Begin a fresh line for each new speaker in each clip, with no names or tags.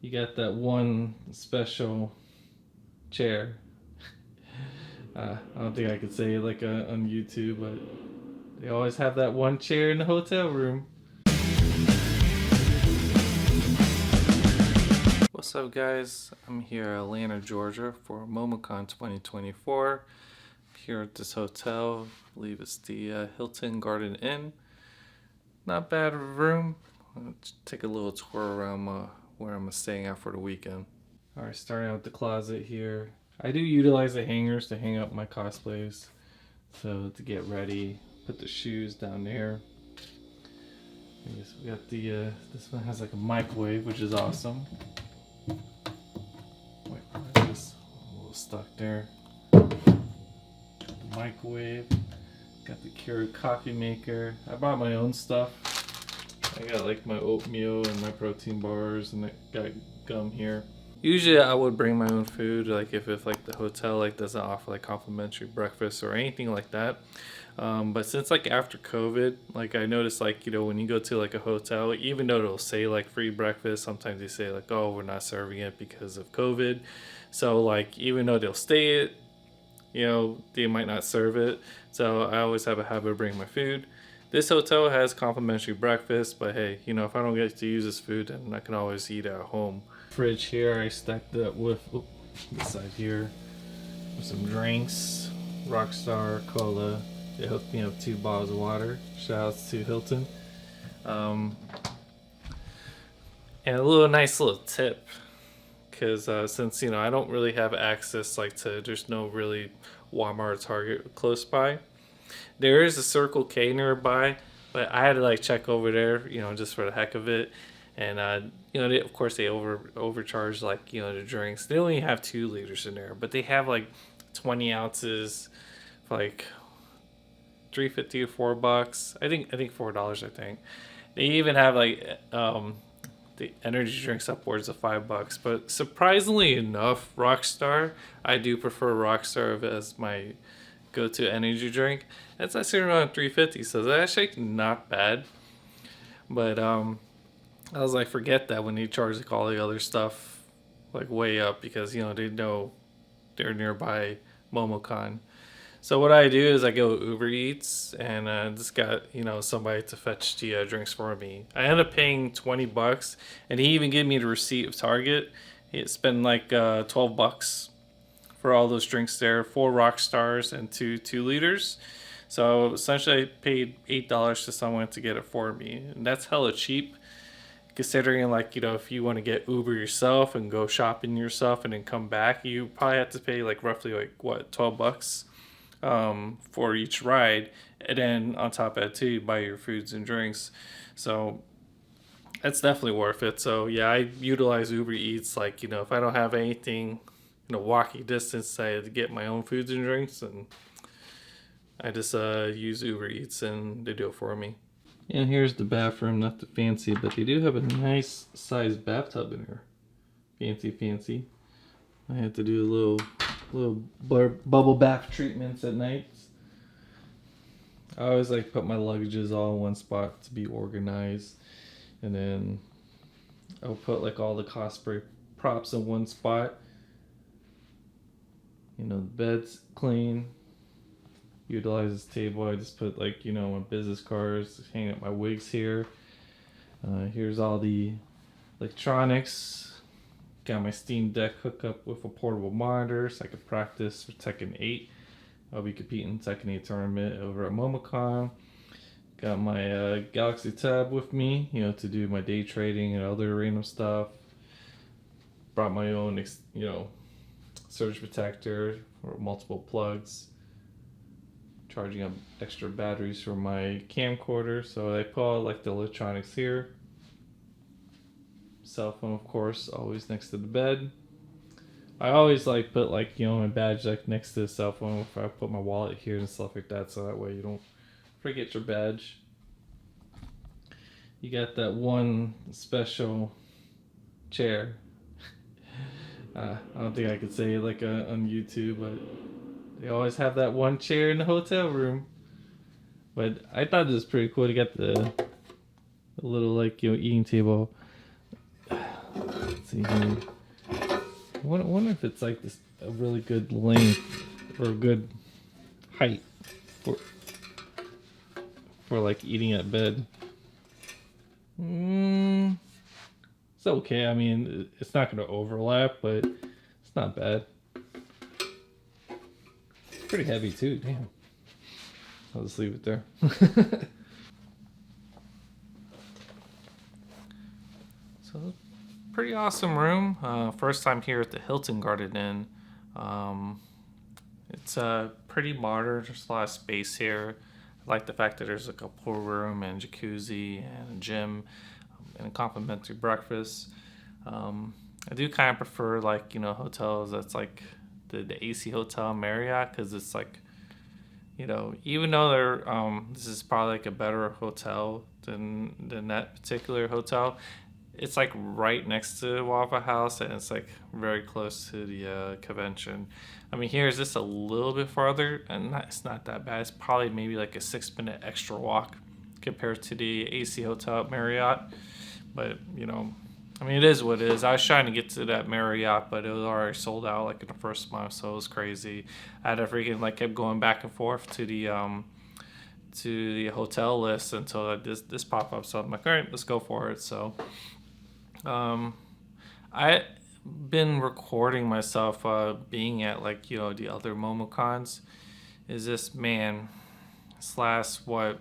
You got that one special chair. I don't think I could say it like on YouTube, but they always have that one chair in the hotel room. What's up, guys? I'm here in Atlanta, Georgia for Momocon 2024. Here at this hotel, I believe it's the Hilton Garden Inn. Not bad of a room. Let's take a little tour around where I'm staying at for the weekend. Alright, starting out with the closet here. I do utilize the hangers to hang up my cosplays. So to get ready, put the shoes down there. I guess we got the, this one has like a microwave, which is awesome. Just a little stuck there. Microwave. Got the Keurig coffee maker. I brought my own stuff. I got like my oatmeal and my protein bars, and I got gum here. Usually I would bring my own food, like if like the hotel like doesn't offer like complimentary breakfast or anything like that. But since like after COVID, like I noticed like, you know, when you go to like a hotel, even though it'll say like free breakfast, sometimes they say like, oh, we're not serving it because of COVID. So like even though they'll stay it, you know, they might not serve it. So I always have a habit of bringing my food. This hotel has complimentary breakfast, but hey, you know, if I don't get to use this food, then I can always eat at home. Fridge here, I stacked up with this side here with some drinks, Rockstar Cola. They hooked me up 2 bottles of water. Shoutouts to Hilton. And a nice little tip, because since, you know, I don't really have access like to, there's no really Walmart or Target close by. There is a Circle K nearby, but I had to like check over there, you know, just for the heck of it. And you know, of course they overcharge like, you know, the drinks. They only have 2 liters in there, but they have like 20 ounces for like $3.50 or $4. I think $4. I think they even have like the energy drinks upwards of $5. But surprisingly enough, Rockstar, I do prefer Rockstar as my go-to energy drink. That's actually around $3.50, so that's actually not bad. But I was like, forget that when you charge like all the other stuff like way up, because you know they know they're nearby Momocon. So what I do is I go Uber Eats and just got, you know, somebody to fetch the drinks for me. I ended up paying $20, and he even gave me the receipt of Target. He spent like $12 for all those drinks there, 4 rock stars and 2 liters. So essentially I paid $8 to someone to get it for me, and that's hella cheap considering, like, you know, if you want to get Uber yourself and go shopping yourself and then come back, you probably have to pay like roughly like what, $12 for each ride, and then on top of that too, you buy your foods and drinks. So that's definitely worth it. So yeah, I utilize Uber Eats, like, you know, if I don't have anything, you know, walking distance, I had to get my own foods and drinks, and I just use Uber Eats and they do it for me. And here's the bathroom, not the fancy, but they do have a nice sized bathtub in here. Fancy. I had to do little bubble bath treatments at night. I always like put my luggages all in one spot to be organized, and then I'll put like all the cosplay props in one spot. You know, the bed's clean. Utilize this table. I just put like, you know, my business cards, hang up my wigs here. Here's all the electronics. Got my Steam Deck hooked up with a portable monitor so I could practice for Tekken 8. I'll be competing in Tekken 8 tournament over at Momocon. Got my Galaxy Tab with me, you know, to do my day trading and other random stuff. Brought my own, you know, surge protector or multiple plugs. Charging up extra batteries for my camcorder, so I put all like the electronics here. Cell phone, of course, always next to the bed. I always like put like, you know, my badge like next to the cell phone if I put my wallet here and stuff like that, so that way you don't forget your badge. You got that one special chair. I don't think I could say it like on YouTube, but they always have that one chair in the hotel room. But I thought this was pretty cool to get the little, like, you know, eating table. see here. I wonder if it's like this a really good length or a good height for like eating at bed. It's okay. I mean, it's not going to overlap, but it's not bad. It's pretty heavy too. Damn. I'll just leave it there. So, pretty awesome room. First time here at the Hilton Garden Inn. It's pretty modern. There's a lot of space here. I like the fact that there's like a pool room and jacuzzi and a gym and a complimentary breakfast. I do kind of prefer like hotels that's like the AC Hotel Marriott, because it's like even though they're this is probably like a better hotel than that particular hotel. It's like right next to Waffle House, and it's like very close to the convention. I mean, here is just a little bit farther, and it's not that bad. It's probably maybe like a 6-minute extra walk compared to the AC Hotel at Marriott. But I mean, it is what it is. I was trying to get to that Marriott, but it was already sold out like in the first month, so it was crazy. I had to freaking like kept going back and forth to the hotel list until this popped up. So I'm like, all right, let's go for it. So. I've been recording myself being at like the other Momocons. Is this man? This last 4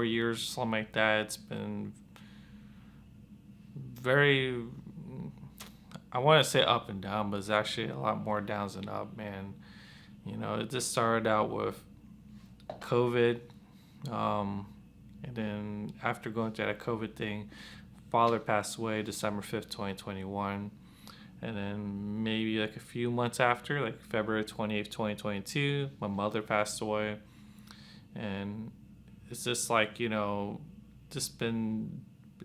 years, something like that. It's been very. I want to say up and down, but it's actually a lot more downs than up, man. It just started out with COVID, and then after going through that COVID thing. Father passed away December 5th, 2021. And then maybe like a few months after, like February 28th, 2022, my mother passed away. And it's just like, just been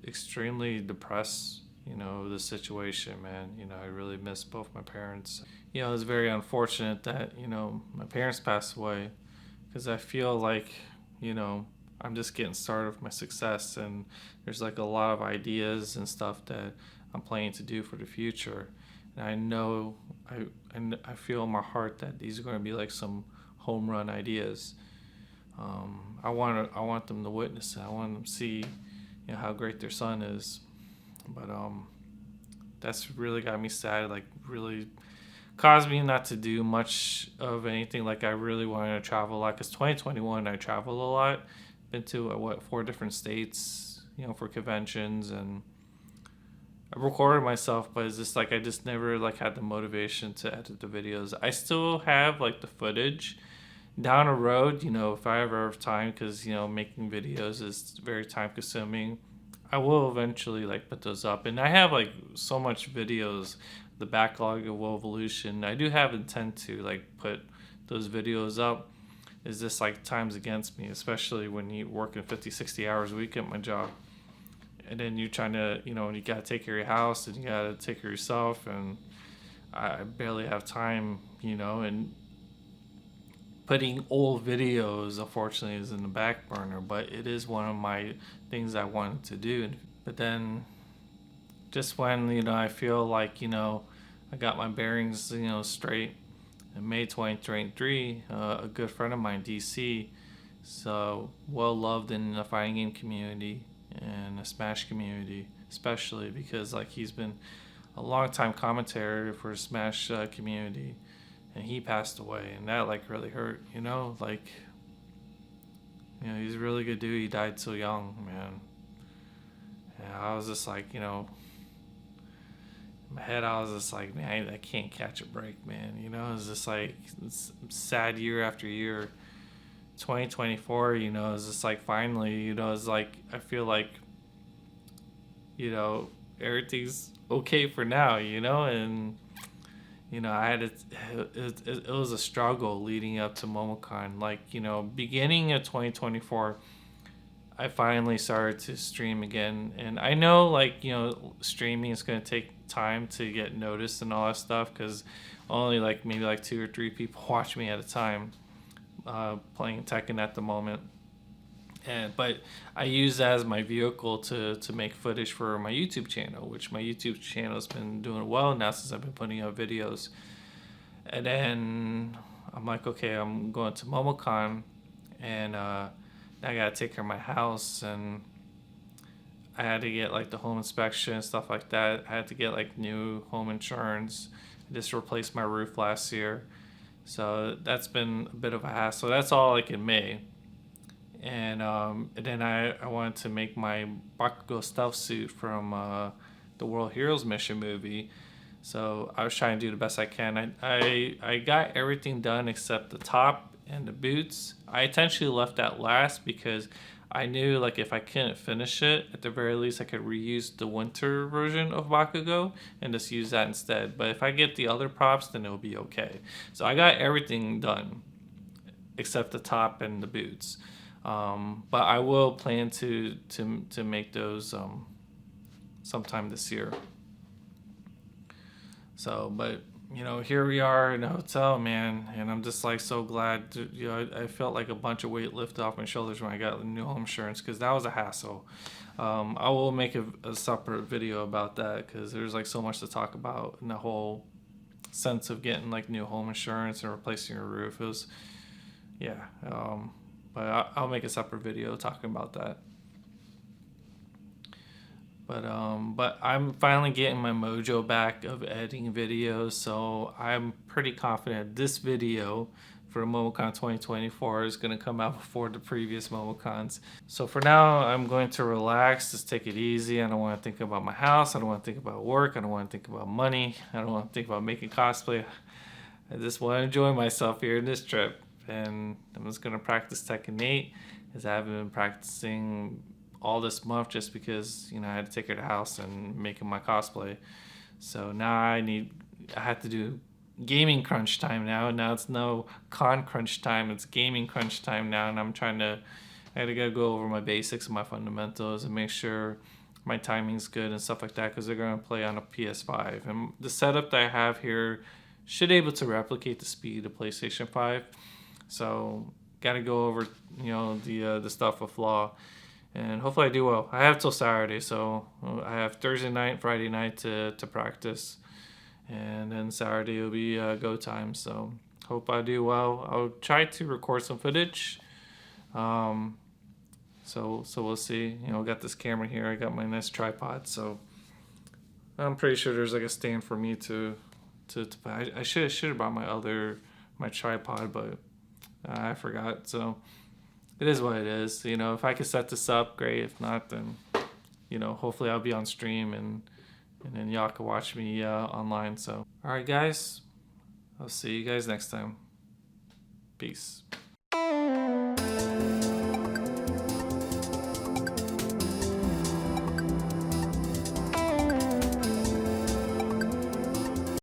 extremely depressed, the situation, man. I really miss both my parents. It's very unfortunate that, my parents passed away, because I feel like, I'm just getting started with my success, and there's like a lot of ideas and stuff that I'm planning to do for the future. And I know, I feel in my heart that these are going to be like some home run ideas. I want them to witness it. I want them to see, how great their son is. But that's really got me sad. Like really caused me not to do much of anything. Like I really wanted to travel a lot, because 2021 I traveled a lot. Been to 4 different states, for conventions, and I recorded myself, but it's just like I just never like had the motivation to edit the videos. I still have like the footage down the road, if I ever have time, because making videos is very time consuming. I will eventually like put those up, and I have like so much videos, the backlog of willvolution. I do have intent to like put those videos up. Is this like time's against me, especially when you working 50-60 hours a week at my job, and then you're trying to you got to take care of your house, and you got to take care of yourself, and I barely have time, and putting old videos unfortunately is in the back burner, but it is one of my things I wanted to do. But then just when I feel like I got my bearings straight, in May 2023, a good friend of mine, DC, so well loved in the fighting game community and the Smash community, especially because like he's been a long time commentator for the Smash community, and he passed away, and that like really hurt. He's a really good dude. He died so young, man. And I was just like, in my head, I was just like, man, I can't catch a break, man. It's just like it's sad year after year. 2024, it's just like finally, it's like I feel like, everything's okay for now, and I had it was a struggle leading up to Momocon. Like, beginning of 2024, I finally started to stream again, and I know like streaming is going to take time to get noticed and all that stuff, because only like maybe like 2 or 3 people watch me at a time playing Tekken at the moment. But I use that as my vehicle to make footage for my YouTube channel, which my YouTube channel has been doing well now since I've been putting out videos. And then I'm like, okay, I'm going to Momocon, and I gotta take care of my house, and I had to get like the home inspection and stuff like that. I had to get like new home insurance. I just replaced my roof last year, so that's been a bit of a hassle. That's all like in May. And then I wanted to make my Bakugo stealth suit from the World Heroes Mission movie. So I was trying to do the best I can. I got everything done except the top and the boots. I intentionally left that last because I knew like if I couldn't finish it, at the very least I could reuse the winter version of Bakugo and just use that instead. But if I get the other props, then it'll be okay. So I got everything done except the top and the boots. But I will plan to make those sometime this year. So, but here we are in a hotel, man, and I'm just like so glad. I felt like a bunch of weight lifted off my shoulders when I got the new home insurance because that was a hassle. I will make a separate video about that because there's like so much to talk about in the whole sense of getting like new home insurance and replacing your roof. It was, yeah. But I'll make a separate video talking about that. But I'm finally getting my mojo back of editing videos, so I'm pretty confident this video for Momocon 2024 is going to come out before the previous Momocons. So for now, I'm going to relax, just take it easy. I don't want to think about my house. I don't want to think about work. I don't want to think about money. I don't want to think about making cosplay. I just want to enjoy myself here in this trip. And I'm just going to practice Tekken 8 as I haven't been practicing all this month just because I had to take her to the house and making my cosplay. So now I have to do gaming crunch time now. Now it's no con crunch time, it's gaming crunch time now, and I gotta go over my basics and my fundamentals and make sure my timing's good and stuff like that because they're gonna play on a PS5. And the setup that I have here should be able to replicate the speed of PlayStation 5. So gotta go over the stuff with Flaw. And hopefully I do well. I have till Saturday, so I have Thursday night, Friday night to practice. And then Saturday will be go time, so hope I do well. I'll try to record some footage. So we'll see. I got this camera here. I got my nice tripod, so I'm pretty sure there's like a stand for me to I should have brought my tripod, but I forgot, so it is what it is. If I could set this up, great. If not, then hopefully I'll be on stream and then y'all can watch me online. So all right, guys, I'll see you guys next time. Peace.